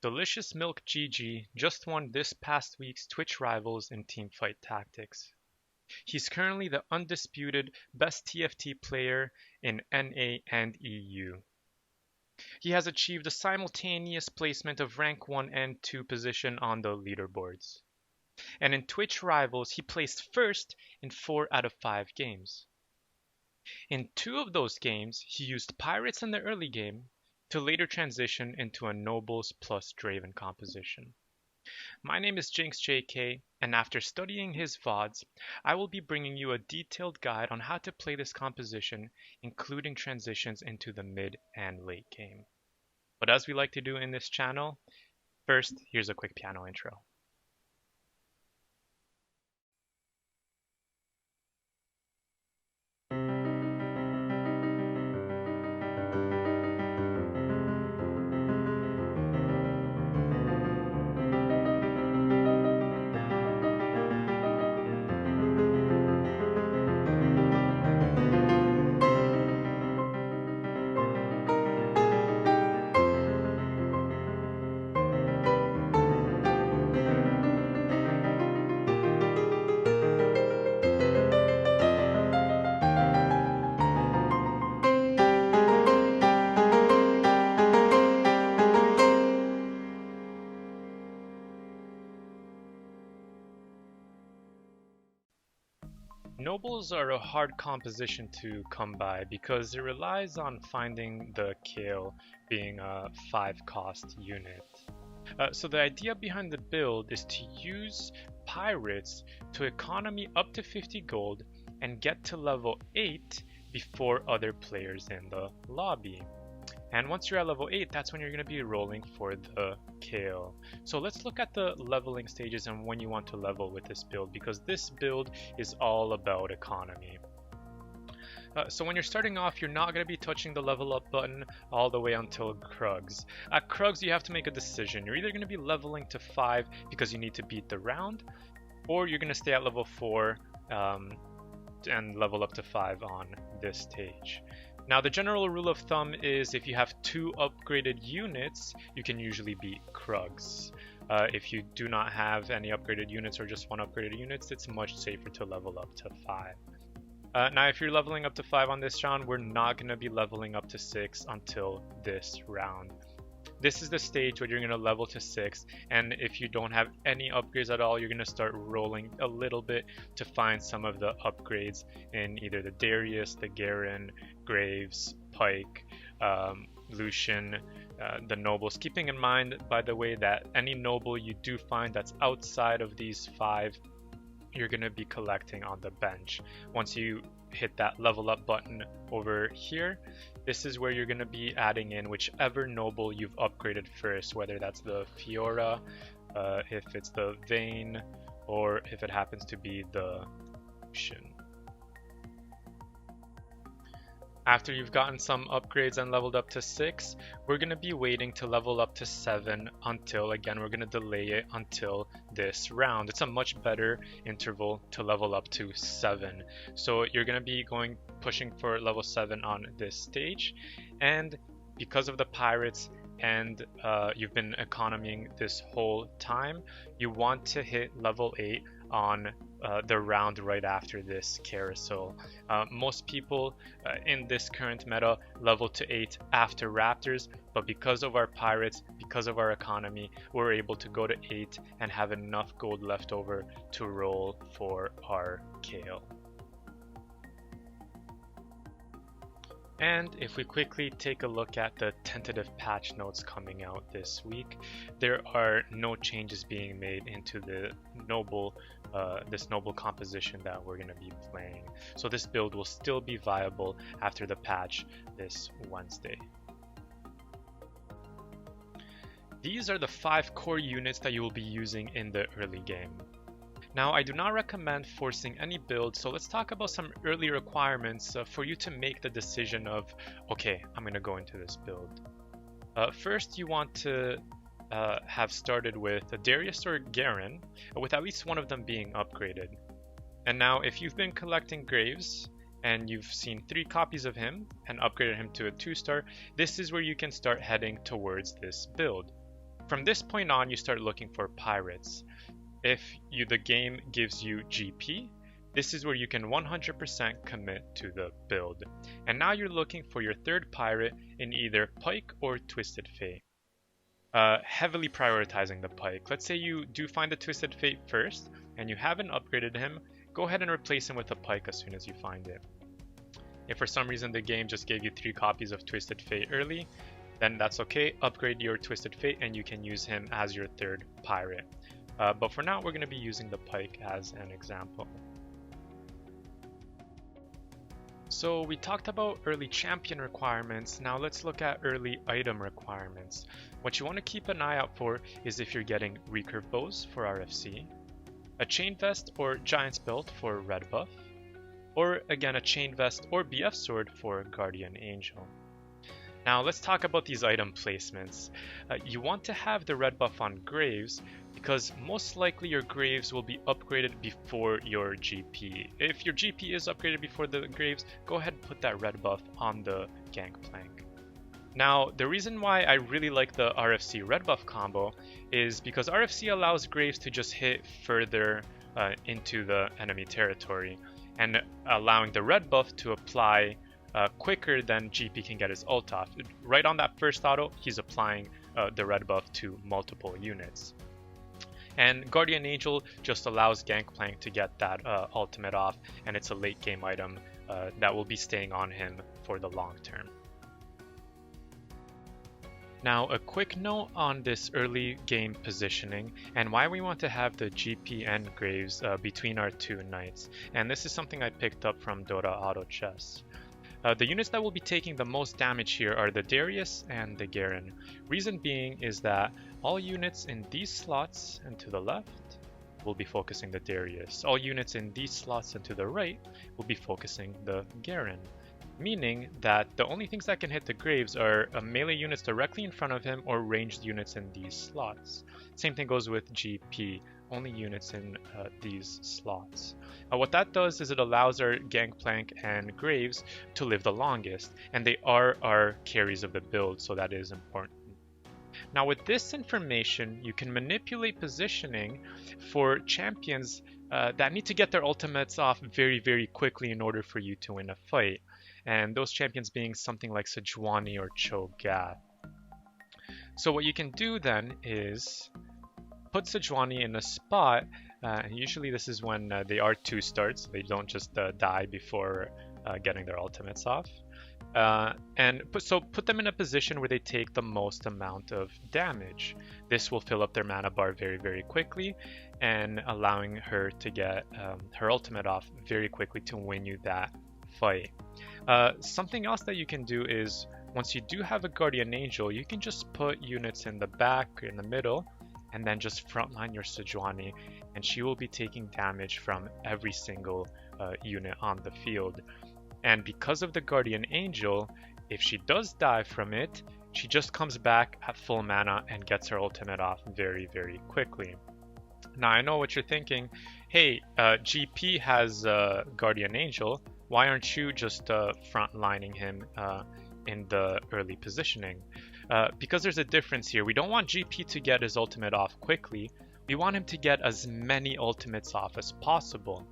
DeliciousMilkGG just won this past week's Twitch Rivals in Teamfight Tactics. He's currently the undisputed best TFT player in NA and EU. He has achieved a simultaneous placement of rank 1 and 2 position on the leaderboards. And in Twitch Rivals, he placed first in 4 out of 5 games. In 2 of those games, he used Pirates in the early game to later transition into a Nobles plus Draven composition. My name is JinxJK, and after studying his VODs, I will be bringing you a detailed guide on how to play this composition, including transitions into the mid and late game. But as we like to do in this channel, first, here's a quick piano intro. Nobles are a hard composition to come by because it relies on finding the Kale being a 5-cost unit. So the idea behind the build is to use Pirates to economy up to 50 gold and get to level 8 before other players in the lobby. And once you're at level 8, that's when you're going to be rolling for the Kale. So let's look at the leveling stages and when you want to level with this build, because this build is all about economy. So when you're starting off, you're not going to be touching the level up button all the way until Krugs. At Krugs, you have to make a decision. You're either going to be leveling to 5 because you need to beat the round, or you're going to stay at level 4 and level up to 5 on this stage. Now, the general rule of thumb is if you have 2 upgraded units, you can usually beat Krugs. If you do not have any upgraded units or just 1 upgraded units, it's much safer to level up to 5. Now, if you're leveling up to 5 on this round, we're not going to be leveling up to 6 until this round. This is the stage where you're going to level to 6, and if you don't have any upgrades at all, you're going to start rolling a little bit to find some of the upgrades in either the Darius, the Garen, Graves, Pike, Lucian, the Nobles. Keeping in mind, by the way, that any Noble you do find that's outside of these 5, you're going to be collecting on the bench. Once you hit that level up button over here, this is where you're going to be adding in whichever Noble you've upgraded first, whether that's the Fiora, if it's the Vayne, or if it happens to be the Lucian. After you've gotten some upgrades and leveled up to 6, we're going to be waiting to level up to 7 until, again, we're going to delay it until this round. It's a much better interval to level up to 7. So you're going to be pushing for level 7 on this stage. And because of the Pirates and you've been economying this whole time, you want to hit level 8 on the round right after this carousel. Most people in this current meta level to 8 after Raptors, but because of our Pirates, because of our economy, we're able to go to 8 and have enough gold left over to roll for our Kale. And if we quickly take a look at the tentative patch notes coming out this week, there are no changes being made into the Noble, this Noble composition that we're going to be playing. So this build will still be viable after the patch this Wednesday. These are the 5 core units that you will be using in the early game. Now, I do not recommend forcing any build, so let's talk about some early requirements for you to make the decision of, okay, I'm going to go into this build. First, you want to have started with a Darius or Garen, with at least one of them being upgraded. And now, if you've been collecting Graves, and you've seen 3 copies of him and upgraded him to a 2-star, this is where you can start heading towards this build. From this point on, you start looking for pirates. If the game gives you GP, this is where you can 100% commit to the build. And now you're looking for your third pirate in either Pike or Twisted Fate. Heavily prioritizing the Pike. Let's say you do find the Twisted Fate first, and you haven't upgraded him, go ahead and replace him with a Pike as soon as you find it. If for some reason the game just gave you 3 copies of Twisted Fate early, then that's okay. Upgrade your Twisted Fate and you can use him as your third pirate. But for now, we're going to be using the Pike as an example. So we talked about early champion requirements. Now let's look at early item requirements. What you want to keep an eye out for is if you're getting recurve bows for RFC, a chain vest or giant's belt for red buff, or again a chain vest or BF sword for guardian angel. Now let's talk about these item placements. You want to have the red buff on Graves because most likely your Graves will be upgraded before your GP. If your GP is upgraded before the Graves, go ahead and put that red buff on the Gangplank. Now the reason why I really like the RFC red buff combo is because RFC allows Graves to just hit further into the enemy territory, and allowing the red buff to apply quicker than GP can get his ult off. Right on that first auto, he's applying the red buff to multiple units. And Guardian Angel just allows Gangplank to get that ultimate off, and it's a late game item that will be staying on him for the long term. Now a quick note on this early game positioning and why we want to have the GP and Graves between our 2 knights, and this is something I picked up from Dota Auto Chess. The units that will be taking the most damage here are the Darius and the Garen. Reason being is that all units in these slots and to the left will be focusing the Darius. All units in these slots and to the right will be focusing the Garen. Meaning that the only things that can hit the Graves are melee units directly in front of him or ranged units in these slots. Same thing goes with GP, only units in these slots. What that does is it allows our Gangplank and Graves to live the longest, and they are our carries of the build, so that is important. Now with this information, you can manipulate positioning for champions that need to get their ultimates off very, very quickly in order for you to win a fight. And those champions being something like Sejuani or Cho'Gath. So what you can do then is put Sejuani in a spot, and usually this is when they are 2 starts, so they don't just die before getting their ultimates off. So put them in a position where they take the most amount of damage. This will fill up their mana bar very, very quickly, and allowing her to get her ultimate off very quickly to win you that fight. Something else that you can do is once you do have a Guardian Angel, you can just put units in the back or in the middle and then just frontline your Sejuani, and she will be taking damage from every single unit on the field. And because of the Guardian Angel, if she does die from it, she just comes back at full mana and gets her ultimate off very, very quickly. Now I know what you're thinking, hey, GP has Guardian Angel, why aren't you just frontlining him in the early positioning? Because there's a difference here. We don't want GP to get his ultimate off quickly. We want him to get as many ultimates off as possible.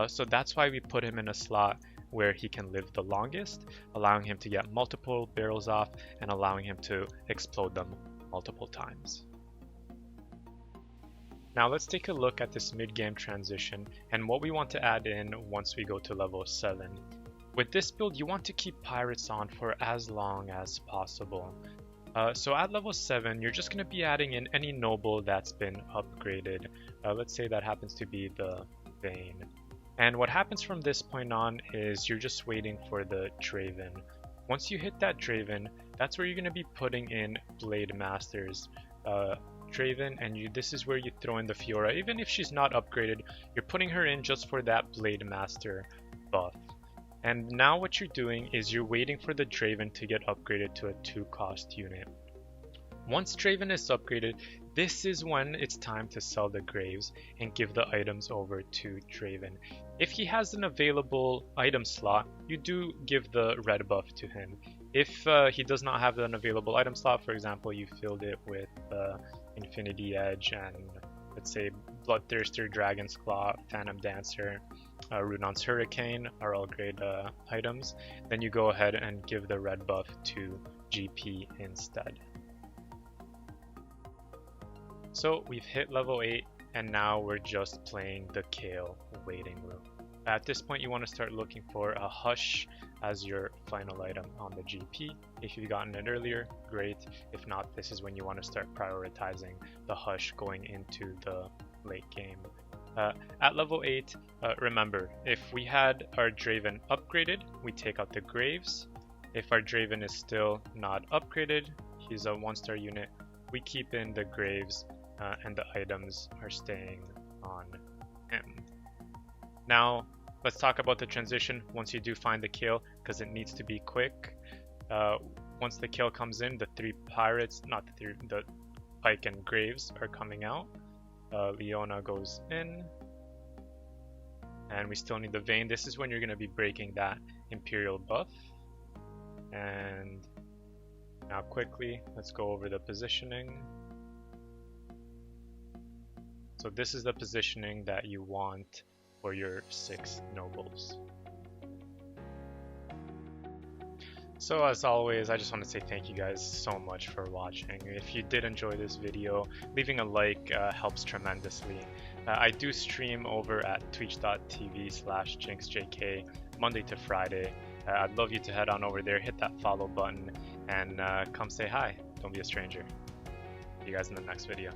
So that's why we put him in a slot where he can live the longest, allowing him to get multiple barrels off and allowing him to explode them multiple times. Now let's take a look at this mid-game transition and what we want to add in once we go to level 7. With this build, you want to keep pirates on for as long as possible. So at level 7, you're just going to be adding in any noble that's been upgraded. Let's say that happens to be the Vayne. And what happens from this point on is you're just waiting for the Draven. Once you hit that Draven, that's where you're going to be putting in Blade Masters. Draven, and this is where you throw in the Fiora. Even if she's not upgraded, you're putting her in just for that Blade Master buff. And now what you're doing is you're waiting for the Draven to get upgraded to a 2-cost unit. Once Draven is upgraded, this is when it's time to sell the Graves and give the items over to Draven. If he has an available item slot, you do give the red buff to him. If he does not have an available item slot, for example, you filled it with Infinity Edge and let's say Bloodthirster, Dragon's Claw, Phantom Dancer, Runon's Hurricane are all great items, then you go ahead and give the red buff to GP instead. So we've hit level 8 and now we're just playing the Kale waiting room. At this point you want to start looking for a Hush as your final item on the GP. If you've gotten it earlier, great. If not, this is when you want to start prioritizing the Hush going into the late game. At level 8, remember, if we had our Draven upgraded, we take out the Graves. If our Draven is still not upgraded, he's a 1-star unit, we keep in the Graves and the items are staying on him. Now, let's talk about the transition once you do find the kill, because it needs to be quick. Once the kill comes in, the 3 pirates, the Pike and Graves are coming out. Leona goes in, and we still need the Vayne. This is when you're going to be breaking that Imperial buff. And now quickly, let's go over the positioning. So this is the positioning that you want for your 6 nobles. So as always, I just want to say thank you guys so much for watching. If you did enjoy this video, leaving a like helps tremendously. I do stream over at twitch.tv/JinxJK Monday to Friday. I'd love you to head on over there, hit that follow button, and come say hi. Don't be a stranger. See you guys in the next video.